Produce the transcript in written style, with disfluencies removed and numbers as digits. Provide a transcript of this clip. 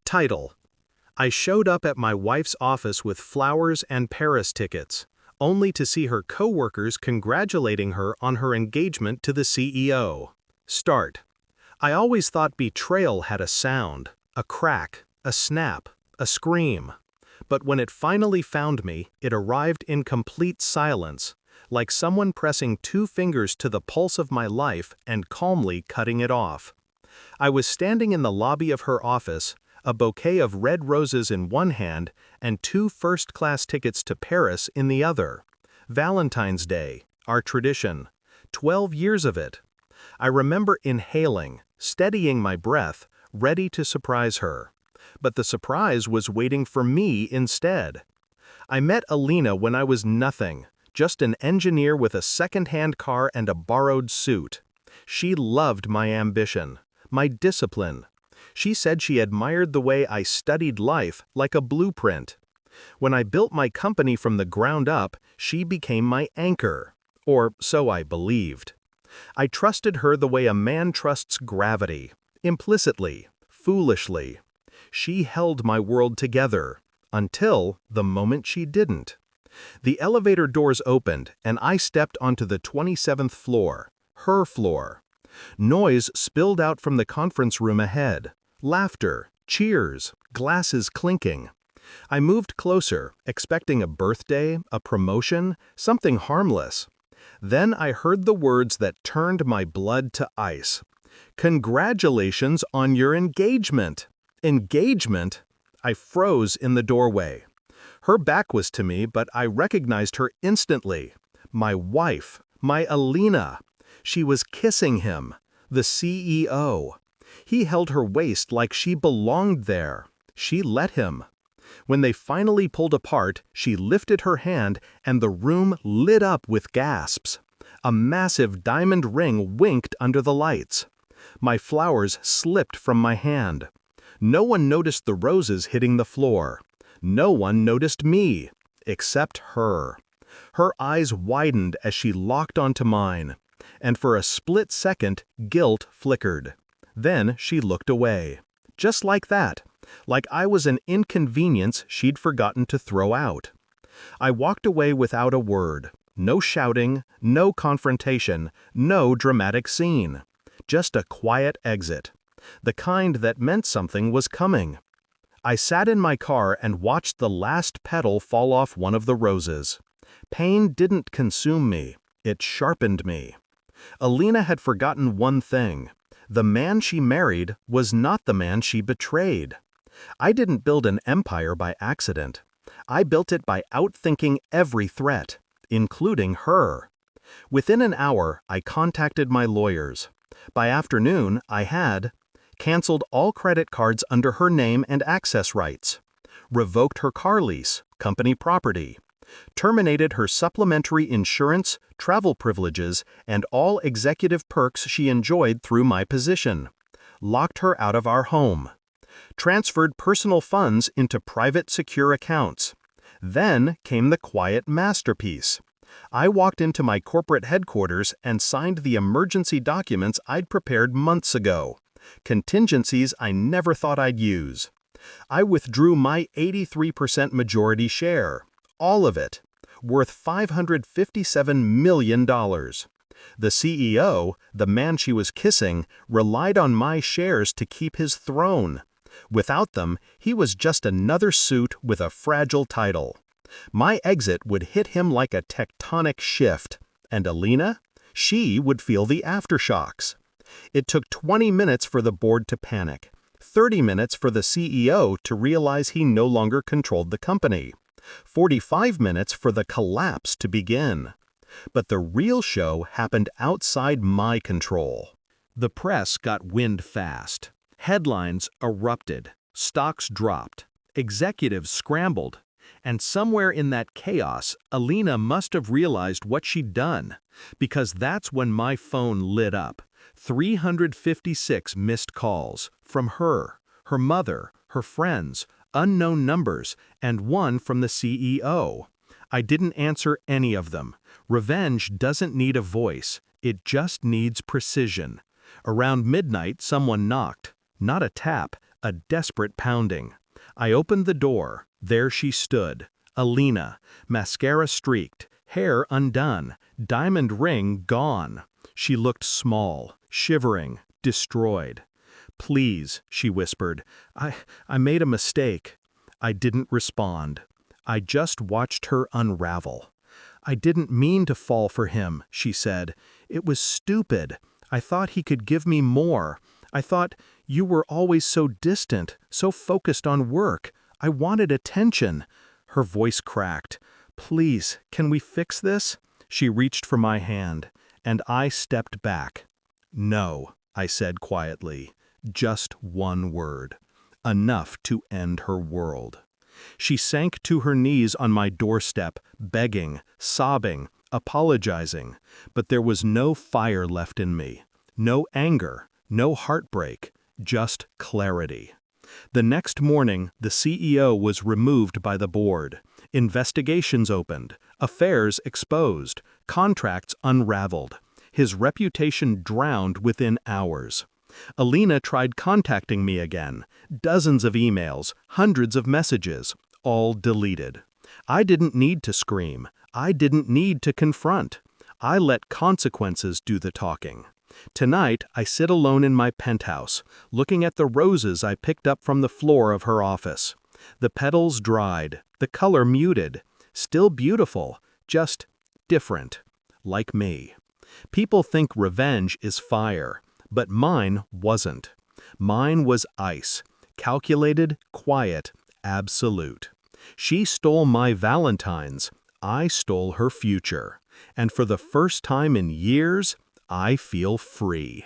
Title: I showed up at my wife's office with flowers and Paris tickets, only to see her coworkers congratulating her on her engagement to the CEO. Start: I always thought betrayal had a sound, a crack, a snap, a scream. But when it finally found me, it arrived in complete silence, like someone pressing two fingers to the pulse of my life and calmly cutting it off. I was standing in the lobby of her office, a bouquet of red roses in one hand and two first-class tickets to Paris in the other. Valentine's Day, our tradition. 12 years of it. I remember inhaling, steadying my breath, ready to surprise her. But the surprise was waiting for me instead. I met Alina when I was nothing, just an engineer with a second-hand car and a borrowed suit. She loved my ambition, my discipline. She said she admired the way I studied life like a blueprint. When I built my company from the ground up, she became my anchor. Or so I believed. I trusted her the way a man trusts gravity, implicitly, foolishly. She held my world together, until the moment she didn't. The elevator doors opened, and I stepped onto the 27th floor, her floor. Noise spilled out from the conference room ahead. Laughter, cheers, glasses clinking. I moved closer, expecting a birthday, a promotion, something harmless. Then I heard the words that turned my blood to ice. "Congratulations on your engagement." Engagement? I froze in the doorway. Her back was to me, but I recognized her instantly. My wife, my Alina. She was kissing him, the CEO. He held her waist like she belonged there. She let him. When they finally pulled apart, she lifted her hand and the room lit up with gasps. A massive diamond ring winked under the lights. My flowers slipped from my hand. No one noticed the roses hitting the floor. No one noticed me, except her. Her eyes widened as she locked onto mine, and for a split second, guilt flickered. Then she looked away. Just like that, like I was an inconvenience she'd forgotten to throw out. I walked away without a word. No shouting, no confrontation, no dramatic scene. Just a quiet exit. The kind that meant something was coming. I sat in my car and watched the last petal fall off one of the roses. Pain didn't consume me, it sharpened me. Alina had forgotten one thing. The man she married was not the man she betrayed. I didn't build an empire by accident. I built it by outthinking every threat, including her. Within an hour, I contacted my lawyers. By afternoon, I had canceled all credit cards under her name and access rights, revoked her car lease, company property, terminated her supplementary insurance, travel privileges, and all executive perks she enjoyed through my position, locked her out of our home, transferred personal funds into private secure accounts. Then came the quiet masterpiece. I walked into my corporate headquarters and signed the emergency documents I'd prepared months ago. Contingencies I never thought I'd use. I withdrew my 83% majority share, all of it, worth $557 million. The CEO, the man she was kissing, relied on my shares to keep his throne. Without them, he was just another suit with a fragile title. My exit would hit him like a tectonic shift, and Alina? She would feel the aftershocks. It took 20 minutes for the board to panic, 30 minutes for the CEO to realize he no longer controlled the company, 45 minutes for the collapse to begin. But the real show happened outside my control. The press got wind fast. Headlines erupted, stocks dropped, executives scrambled. And somewhere in that chaos, Alina must have realized what she'd done, because that's when my phone lit up. 356 missed calls from her, her mother, her friends, unknown numbers, and one from the CEO. I didn't answer any of them. Revenge doesn't need a voice, it just needs precision. Around midnight, someone knocked. Not a tap, a desperate pounding. I opened the door. There she stood, Alina, mascara streaked, hair undone, diamond ring gone. She looked small, shivering, destroyed. "Please," she whispered, I made a mistake." I didn't respond. I just watched her unravel. "I didn't mean to fall for him," she said. "It was stupid. I thought he could give me more. I thought you were always so distant, so focused on work. I wanted attention." Her voice cracked. "Please, can we fix this?" She reached for my hand, and I stepped back. "No," I said quietly. Just one word. Enough to end her world. She sank to her knees on my doorstep, begging, sobbing, apologizing, but there was no fire left in me. No anger, no heartbreak, just clarity. The next morning, the CEO was removed by the board. Investigations opened, affairs exposed, contracts unraveled. His reputation drowned within hours. Alina tried contacting me again. Dozens of emails, hundreds of messages, all deleted. I didn't need to scream. I didn't need to confront. I let consequences do the talking. Tonight, I sit alone in my penthouse, looking at the roses I picked up from the floor of her office. The petals dried, the color muted. Still beautiful, just different. Like me. People think revenge is fire. But mine wasn't. Mine was ice, calculated, quiet, absolute. She stole my Valentines, I stole her future. And for the first time in years, I feel free.